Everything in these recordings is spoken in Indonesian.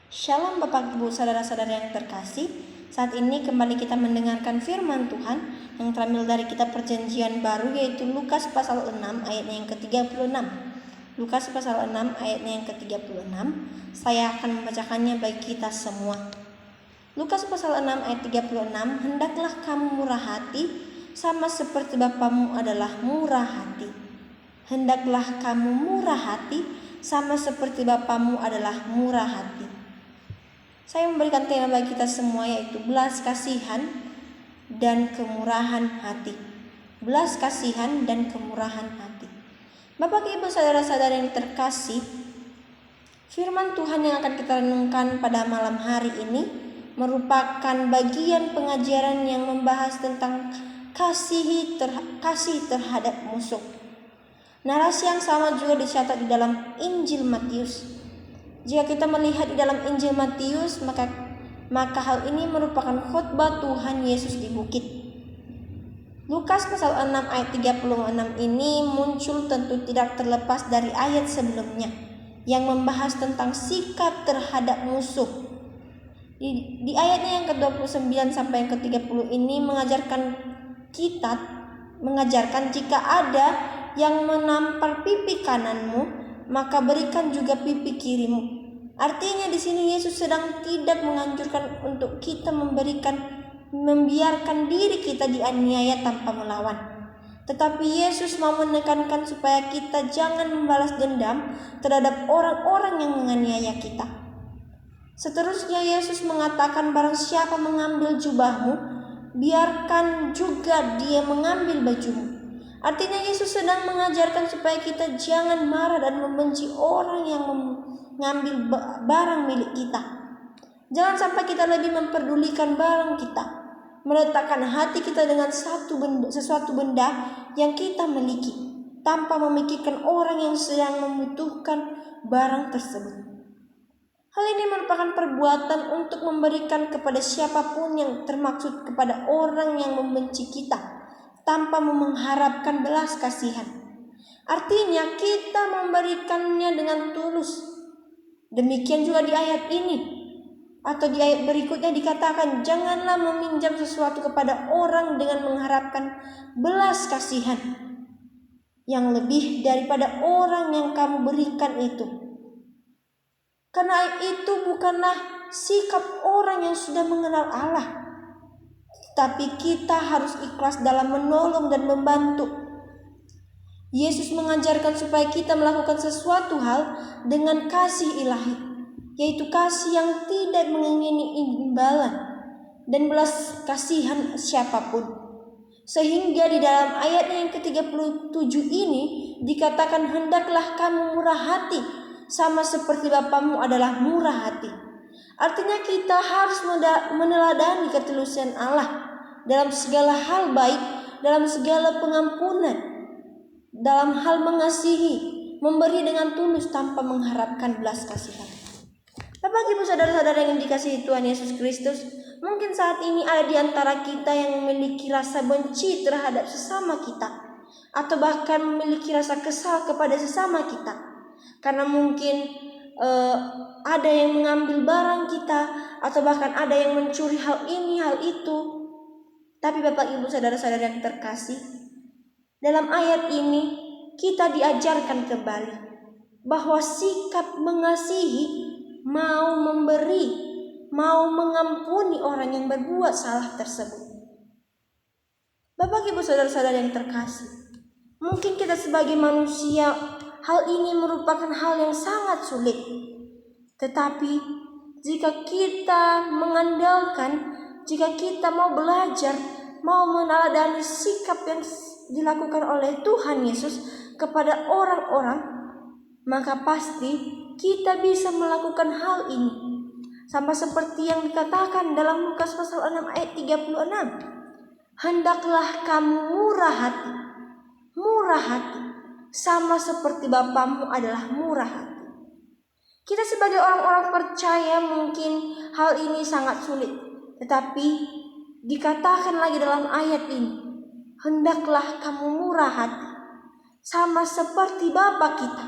Shalom Bapak Ibu saudara-saudara yang terkasih. Saat ini kembali kita mendengarkan firman Tuhan yang terambil dari kitab Perjanjian Baru, yaitu Lukas pasal 6 ayatnya yang ke-36. Lukas pasal 6 ayatnya yang ke-36. Saya akan membacakannya bagi kita semua. Lukas pasal 6 ayat 36. Hendaklah kamu murah hati sama seperti Bapamu adalah murah hati. Hendaklah kamu murah hati sama seperti Bapamu adalah murah hati. Saya memberikan tema bagi kita semua, yaitu belas kasihan dan kemurahan hati. Belas kasihan dan kemurahan hati. Bapak Ibu saudara-saudara yang terkasih, firman Tuhan yang akan kita renungkan pada malam hari ini merupakan bagian pengajaran yang membahas tentang kasih terhadap musuh. Narasi yang sama juga dicatat di dalam Injil Matius. Jika kita melihat di dalam Injil Matius, maka hal ini merupakan khotbah Tuhan Yesus di bukit. Lukas pasal 6 ayat 36 ini muncul tentu tidak terlepas dari ayat sebelumnya yang membahas tentang sikap terhadap musuh. Di ayatnya yang ke-29 sampai yang ke-30 ini mengajarkan jika ada yang menampar pipi kananmu, maka berikan juga pipi kirimu. Artinya di sini Yesus sedang tidak menganjurkan untuk kita membiarkan diri kita dianiaya tanpa melawan. Tetapi Yesus mau menekankan supaya kita jangan membalas dendam terhadap orang-orang yang menganiaya kita. Seterusnya Yesus mengatakan, barang siapa mengambil jubahmu, biarkan juga dia mengambil bajumu. Artinya Yesus sedang mengajarkan supaya kita jangan marah dan membenci orang yang mengambil barang milik kita. Jangan sampai kita lebih memperdulikan barang kita, meletakkan hati kita dengan sesuatu benda yang kita miliki, tanpa memikirkan orang yang sedang membutuhkan barang tersebut. Hal ini merupakan perbuatan untuk memberikan kepada siapapun yang termaksud kepada orang yang membenci kita, tanpa mengharapkan belas kasihan. Artinya kita memberikannya dengan tulus. Demikian juga di ayat ini atau di ayat berikutnya dikatakan, janganlah meminjam sesuatu kepada orang dengan mengharapkan belas kasihan yang lebih daripada orang yang kamu berikan itu. Karena itu bukanlah sikap orang yang sudah mengenal Allah, tapi kita harus ikhlas dalam menolong dan membantu. Yesus mengajarkan supaya kita melakukan sesuatu hal dengan kasih ilahi, yaitu kasih yang tidak mengingini imbalan dan belas kasihan siapapun. Sehingga di dalam ayatnya yang ke-37 ini dikatakan, hendaklah kamu murah hati sama seperti Bapamu adalah murah hati. Artinya kita harus meneladani ketulusan Allah dalam segala hal baik, dalam segala pengampunan, dalam hal mengasihi, memberi dengan tulus tanpa mengharapkan belas kasihan. Bapak Ibu saudara-saudara yang dikasihi Tuhan Yesus Kristus, mungkin saat ini ada di antara kita yang memiliki rasa benci terhadap sesama kita, atau bahkan memiliki rasa kesal kepada sesama kita, karena mungkin ada yang mengambil barang kita, atau bahkan ada yang mencuri hal ini, hal itu. Tapi Bapak Ibu saudara-saudara yang terkasih, dalam ayat ini kita diajarkan kembali bahwa sikap mengasihi, mau memberi, mau mengampuni orang yang berbuat salah tersebut. Bapak Ibu saudara-saudara yang terkasih, mungkin kita sebagai manusia hal ini merupakan hal yang sangat sulit. Tetapi jika kita mengandalkan, jika kita mau belajar, mau meneladani sikap yang dilakukan oleh Tuhan Yesus kepada orang-orang, maka pasti kita bisa melakukan hal ini. Sama seperti yang dikatakan dalam Lukas pasal 6 ayat 36. Hendaklah kamu murah hati, sama seperti Bapamu adalah murah hati. Kita sebagai orang-orang percaya mungkin hal ini sangat sulit. Tetapi dikatakan lagi dalam ayat ini, hendaklah kamu murah hati, sama seperti Bapa kita.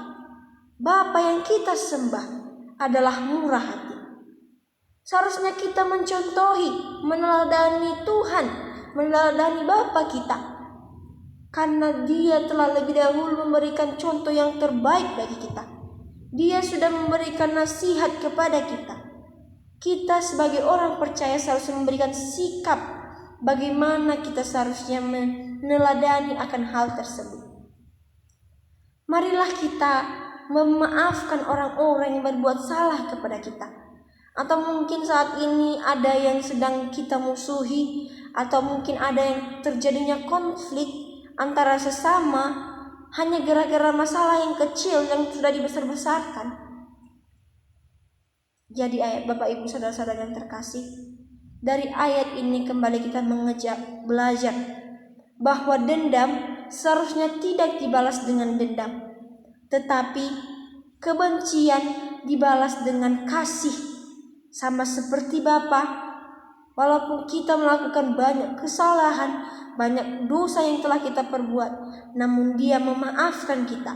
Bapa yang kita sembah adalah murah hati. Seharusnya kita mencontohi, meneladani Tuhan, meneladani Bapa kita. Karena Dia telah lebih dahulu memberikan contoh yang terbaik bagi kita. Dia sudah memberikan nasihat kepada kita. Kita sebagai orang percaya seharusnya memberikan sikap bagaimana kita seharusnya meneladani akan hal tersebut. Marilah kita memaafkan orang-orang yang berbuat salah kepada kita. Atau mungkin saat ini ada yang sedang kita musuhi, atau mungkin ada yang terjadinya konflik antara sesama hanya gara-gara masalah yang kecil yang sudah dibesar-besarkan. Jadi ayat Bapak Ibu saudara-saudara yang terkasih, dari ayat ini kembali kita belajar bahwa dendam seharusnya tidak dibalas dengan dendam, tetapi kebencian dibalas dengan kasih. Sama seperti Bapa, walaupun kita melakukan banyak kesalahan, banyak dosa yang telah kita perbuat, namun Dia memaafkan kita,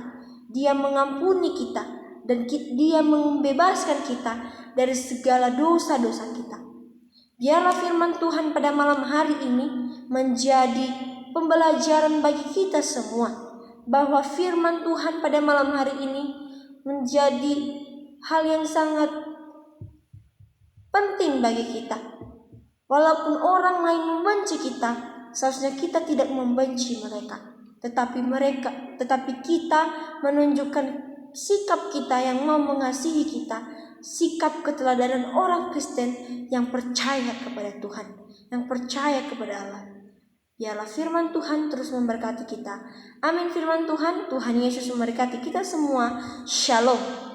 Dia mengampuni kita, dan Dia membebaskan kita dari segala dosa-dosa kita. Biarlah firman Tuhan pada malam hari ini menjadi pembelajaran bagi kita semua, bahwa firman Tuhan pada malam hari ini menjadi hal yang sangat penting bagi kita. Walaupun orang lain membenci kita, seharusnya kita tidak membenci mereka, tetapi kita menunjukkan sikap kita yang mau mengasihi kita, sikap keteladanan orang Kristen yang percaya kepada Tuhan, yang percaya kepada Allah. Biarlah firman Tuhan terus memberkati kita. Amin. Firman Tuhan Yesus memberkati kita semua. Shalom.